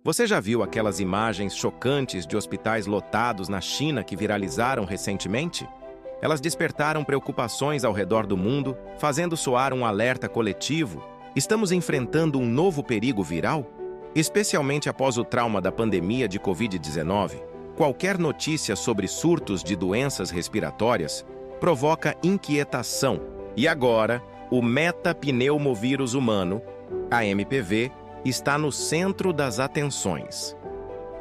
Você já viu aquelas imagens chocantes de hospitais lotados na China que viralizaram recentemente? Elas despertaram preocupações ao redor do mundo, fazendo soar um alerta coletivo. Estamos enfrentando um novo perigo viral? Especialmente após o trauma da pandemia de Covid-19, qualquer notícia sobre surtos de doenças respiratórias provoca inquietação. E agora, o metapneumovírus humano, AMPV, está no centro das atenções.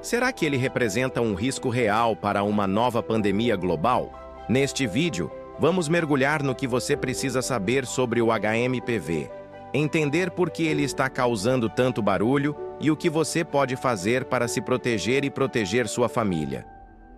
Será que ele representa um risco real para uma nova pandemia global? Neste vídeo, vamos mergulhar no que você precisa saber sobre o HMPV, entender por que ele está causando tanto barulho e o que você pode fazer para se proteger e proteger sua família.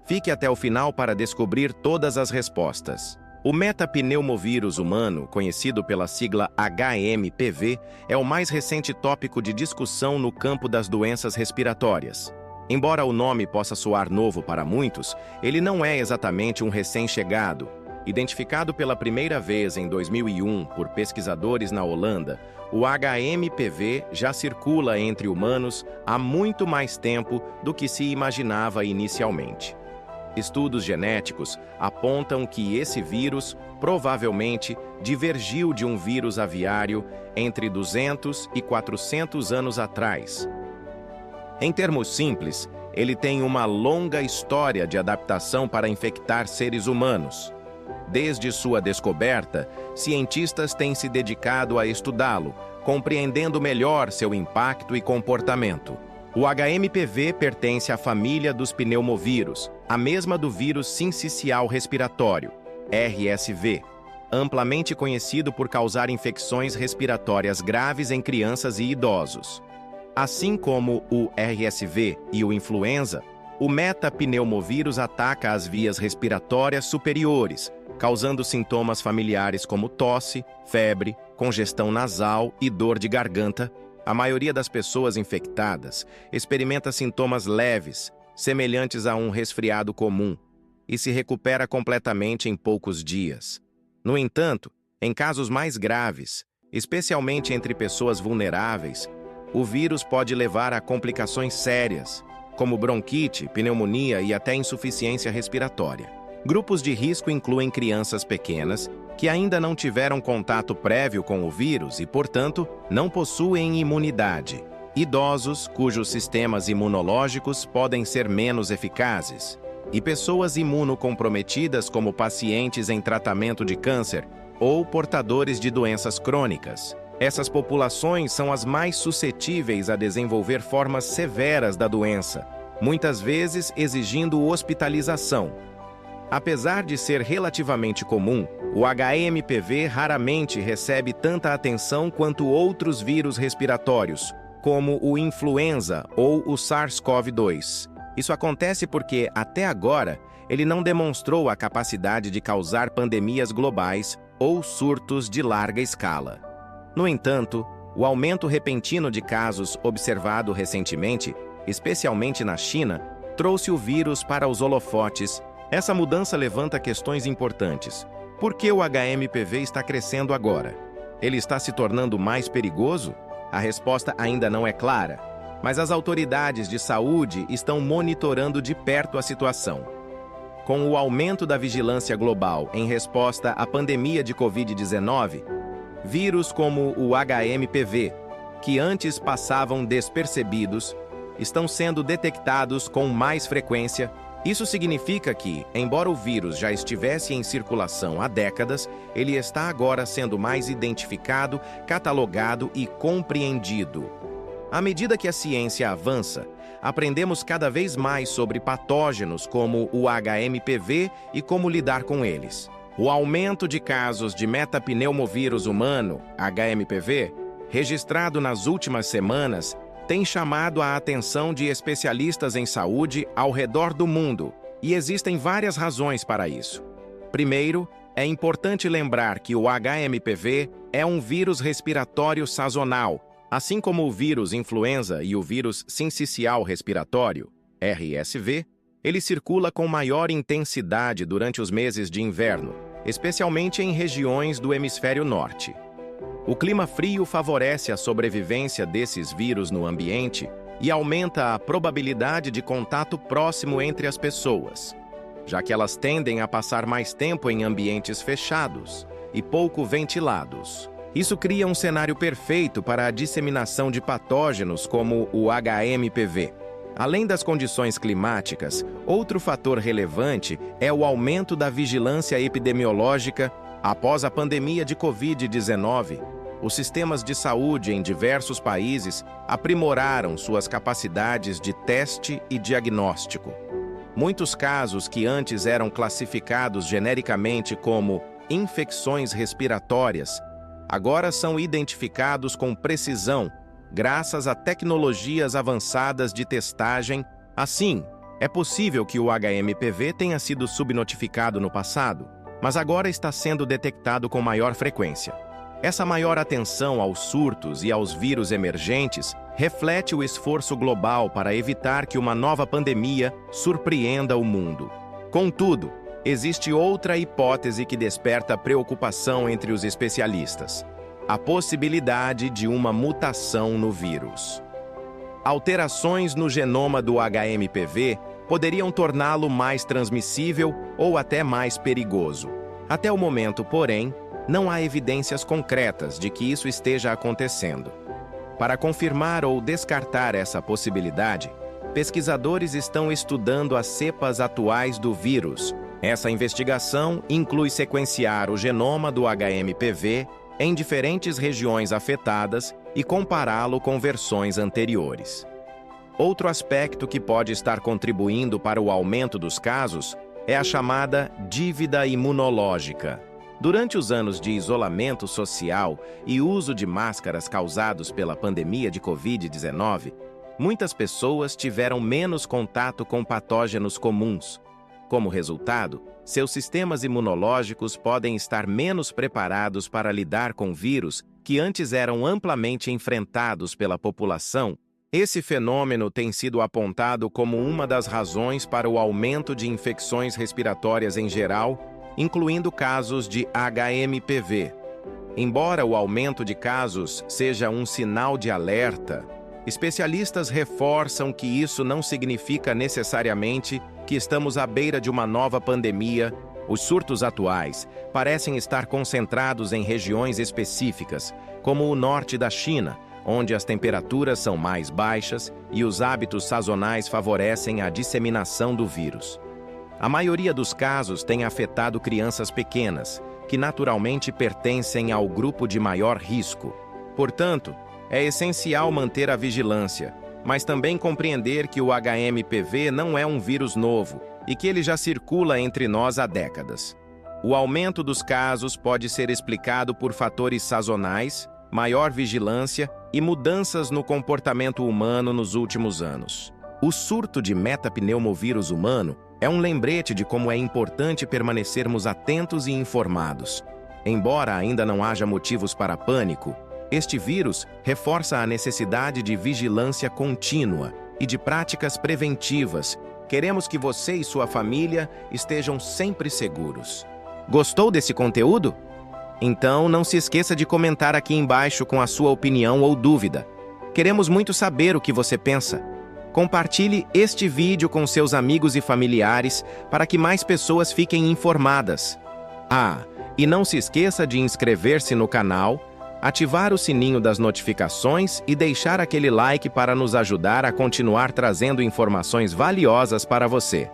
Fique até o final para descobrir todas as respostas. O metapneumovírus humano, conhecido pela sigla HMPV, é o mais recente tópico de discussão no campo das doenças respiratórias. Embora o nome possa soar novo para muitos, ele não é exatamente um recém-chegado. Identificado pela primeira vez em 2001 por pesquisadores na Holanda, o HMPV já circula entre humanos há muito mais tempo do que se imaginava inicialmente. Estudos genéticos apontam que esse vírus provavelmente divergiu de um vírus aviário entre 200 e 400 anos atrás. Em termos simples, ele tem uma longa história de adaptação para infectar seres humanos. Desde sua descoberta, cientistas têm se dedicado a estudá-lo, compreendendo melhor seu impacto e comportamento. O HMPV pertence à família dos pneumovírus, a mesma do vírus sincicial respiratório, RSV, amplamente conhecido por causar infecções respiratórias graves em crianças e idosos. Assim como o RSV e o influenza, o metapneumovírus ataca as vias respiratórias superiores, causando sintomas familiares como tosse, febre, congestão nasal e dor de garganta. A maioria das pessoas infectadas experimenta sintomas leves, semelhantes a um resfriado comum, e se recupera completamente em poucos dias. No entanto, em casos mais graves, especialmente entre pessoas vulneráveis, o vírus pode levar a complicações sérias, como bronquite, pneumonia e até insuficiência respiratória. Grupos de risco incluem crianças pequenas, que ainda não tiveram contato prévio com o vírus e, portanto, não possuem imunidade. Idosos, cujos sistemas imunológicos podem ser menos eficazes. E pessoas imunocomprometidas, como pacientes em tratamento de câncer ou portadores de doenças crônicas. Essas populações são as mais suscetíveis a desenvolver formas severas da doença, muitas vezes exigindo hospitalização. Apesar de ser relativamente comum, o HMPV raramente recebe tanta atenção quanto outros vírus respiratórios, como o influenza ou o SARS-CoV-2. Isso acontece porque, até agora, ele não demonstrou a capacidade de causar pandemias globais ou surtos de larga escala. No entanto, o aumento repentino de casos observado recentemente, especialmente na China, trouxe o vírus para os holofotes. Essa mudança levanta questões importantes. Por que o HMPV está crescendo agora? Ele está se tornando mais perigoso? A resposta ainda não é clara, mas as autoridades de saúde estão monitorando de perto a situação. Com o aumento da vigilância global em resposta à pandemia de Covid-19, vírus como o HMPV, que antes passavam despercebidos, estão sendo detectados com mais frequência. Isso significa que, embora o vírus já estivesse em circulação há décadas, ele está agora sendo mais identificado, catalogado e compreendido. À medida que a ciência avança, aprendemos cada vez mais sobre patógenos como o HMPV e como lidar com eles. O aumento de casos de metapneumovírus humano, HMPV, registrado nas últimas semanas, tem chamado a atenção de especialistas em saúde ao redor do mundo, e existem várias razões para isso. Primeiro, é importante lembrar que o HMPV é um vírus respiratório sazonal, assim como o vírus influenza e o vírus sincicial respiratório, RSV. Ele circula com maior intensidade durante os meses de inverno, especialmente em regiões do hemisfério norte. O clima frio favorece a sobrevivência desses vírus no ambiente, e aumenta a probabilidade de contato próximo entre as pessoas, já que elas tendem a passar mais tempo em ambientes fechados e pouco ventilados. Isso cria um cenário perfeito para a disseminação de patógenos como o HMPV. Além das condições climáticas, outro fator relevante é o aumento da vigilância epidemiológica após a pandemia de Covid-19. Os sistemas de saúde em diversos países aprimoraram suas capacidades de teste e diagnóstico. Muitos casos que antes eram classificados genericamente como infecções respiratórias agora são identificados com precisão graças a tecnologias avançadas de testagem. Assim, é possível que o HMPV tenha sido subnotificado no passado, mas agora está sendo detectado com maior frequência. Essa maior atenção aos surtos e aos vírus emergentes reflete o esforço global para evitar que uma nova pandemia surpreenda o mundo. Contudo, existe outra hipótese que desperta preocupação entre os especialistas: a possibilidade de uma mutação no vírus. Alterações no genoma do HMPV poderiam torná-lo mais transmissível ou até mais perigoso. Até o momento, porém, não há evidências concretas de que isso esteja acontecendo. Para confirmar ou descartar essa possibilidade, pesquisadores estão estudando as cepas atuais do vírus. Essa investigação inclui sequenciar o genoma do HMPV em diferentes regiões afetadas e compará-lo com versões anteriores. Outro aspecto que pode estar contribuindo para o aumento dos casos é a chamada dívida imunológica. Durante os anos de isolamento social e uso de máscaras causados pela pandemia de Covid-19, muitas pessoas tiveram menos contato com patógenos comuns. Como resultado, seus sistemas imunológicos podem estar menos preparados para lidar com vírus que antes eram amplamente enfrentados pela população. Esse fenômeno tem sido apontado como uma das razões para o aumento de infecções respiratórias em geral, incluindo casos de HMPV. Embora o aumento de casos seja um sinal de alerta, especialistas reforçam que isso não significa necessariamente que estamos à beira de uma nova pandemia. Os surtos atuais parecem estar concentrados em regiões específicas, como o norte da China, onde as temperaturas são mais baixas e os hábitos sazonais favorecem a disseminação do vírus. A maioria dos casos tem afetado crianças pequenas, que naturalmente pertencem ao grupo de maior risco. Portanto, é essencial manter a vigilância, mas também compreender que o HMPV não é um vírus novo e que ele já circula entre nós há décadas. O aumento dos casos pode ser explicado por fatores sazonais, maior vigilância e mudanças no comportamento humano nos últimos anos. O surto de metapneumovírus humano é um lembrete de como é importante permanecermos atentos e informados. Embora ainda não haja motivos para pânico, este vírus reforça a necessidade de vigilância contínua e de práticas preventivas. Queremos que você e sua família estejam sempre seguros. Gostou desse conteúdo? Então não se esqueça de comentar aqui embaixo com a sua opinião ou dúvida. Queremos muito saber o que você pensa. Compartilhe este vídeo com seus amigos e familiares para que mais pessoas fiquem informadas. E não se esqueça de inscrever-se no canal, ativar o sininho das notificações e deixar aquele like para nos ajudar a continuar trazendo informações valiosas para você.